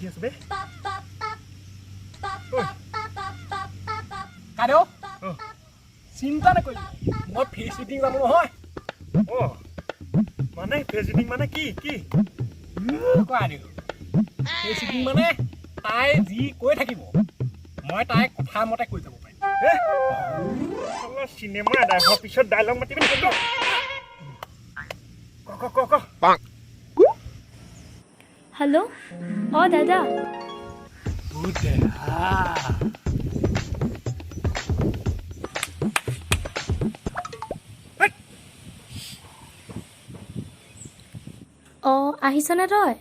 সুধি আছো বে কাৰো চিন্তা নকৰিবি মই ফেচ শ্বুটিং যাম নহয় মানে ফেচ শ্বুটিং মানে কি কি ফেচ শ্বুটিং মানে তাই যি কৈ থাকিব মই তাই কথা মতে কৈ যাব পাৰিম চিনেমা ডাইভৰ পিছত ডাইলগ মাতিবি নেকি ক হেল্ল' দাদা আহিছনে তই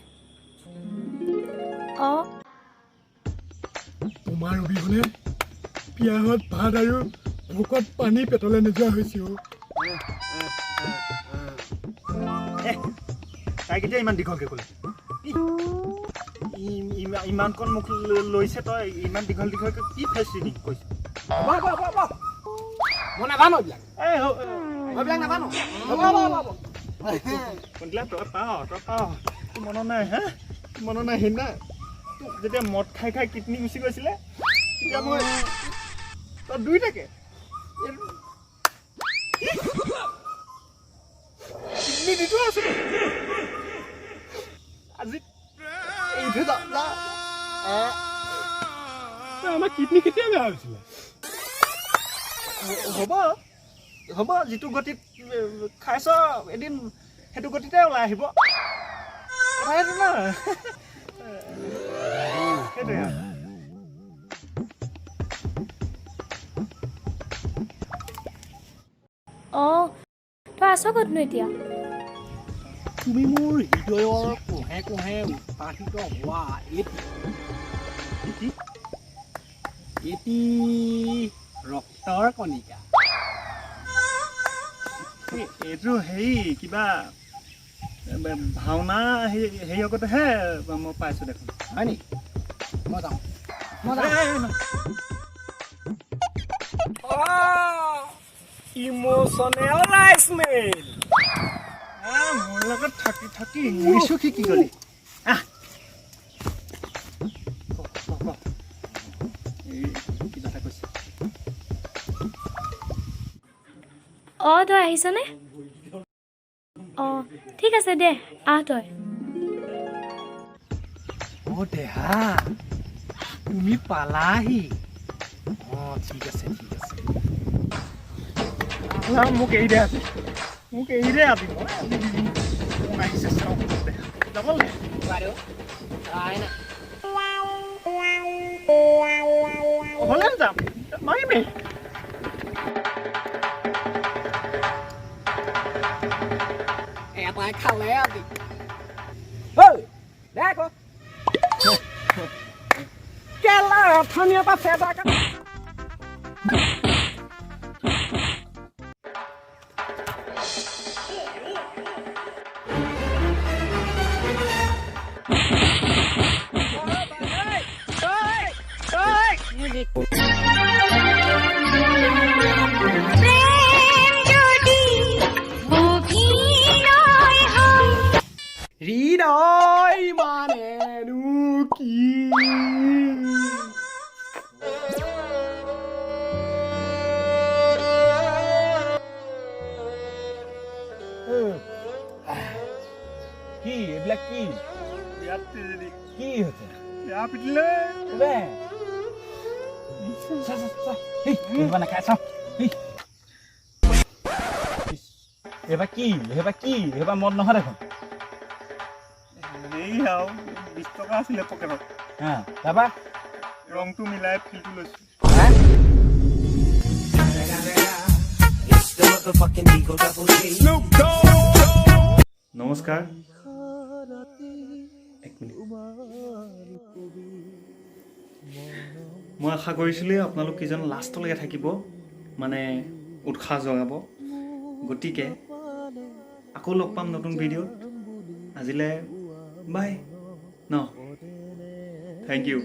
তোমাৰ অবিহনে পিয়াহত ভাত আৰু ভোকত পানী পেটলে নোযোৱা হৈছে তাই কেতিয়া ইমান দীঘলকে ক'লে ইমানকণ মুখ লৈছে তই ইমান দীঘলকে কি ফেচ শ্বুটিং কৈছ মই নাজানো এইবিলাক নাজানো তই পাৱ মনত নাই হা মনত নাই সেইদিনা যেতিয়া মদ খাই কিডনী গুচি গৈছিলে তেতিয়া মই তই দুইটাকে কিডনী দি থোৱা আছিলে আজি এইটো আমাৰ কিডনী কেতিয়া বেয়া হৈছিলে হ'ব যিটো গতিত খাইছ এদিন সেইটো গতিতে ওলাই আহিব সেইটো ন সেইটোৱে তই আছ ক'তনো এতিয়া তুমি মোৰ হৃদয়ৰ কোহে কোহে উৎপাদিত হোৱা এটি ৰক্তৰ কণিকা এইটো হেৰি কিবা ভাওনা হেৰি আগতেহে মই পাইছোঁ দেখোন হয় নেকি মই যাওঁ ইমোচনেল ৰাইচমেল মোৰ লগত থাকি ইংলিছো শিকি গলি কিবা এটা কৈছে তই আহিছনে ঠিক আছে দে তই দেহা তুমি পালাহি ঠিক আছে মোক এৰি দে আজি আহিছে চাওঁ যাবলৈ হ'লে যাম মাৰিমেই এটাই খালে আজি দেখ কেলা অথনিৰ পৰা চেটা হৃদয় মানেনো কি কি এইবিলাক কি কি হৈছে পিটিলে নাখাই চাওঁ এইবাৰ কি এইবাৰ মদ নহয় দেখোন এই আৰু 20 টকা আছিলে পকেটত তাৰপৰা ৰংটো মিলাই ফিলটো লৈছোঁ নমস্কাৰ এক মিনিট মই আশা কৰিছিলোঁ আপোনালোক কেইজন লাষ্টলৈকে থাকিব মানে উৎসাহ জগাব গতিকে আকৌ লগ পাম নতুন ভিডিঅ'ত আজিলৈ বাই ন থেংক ইউ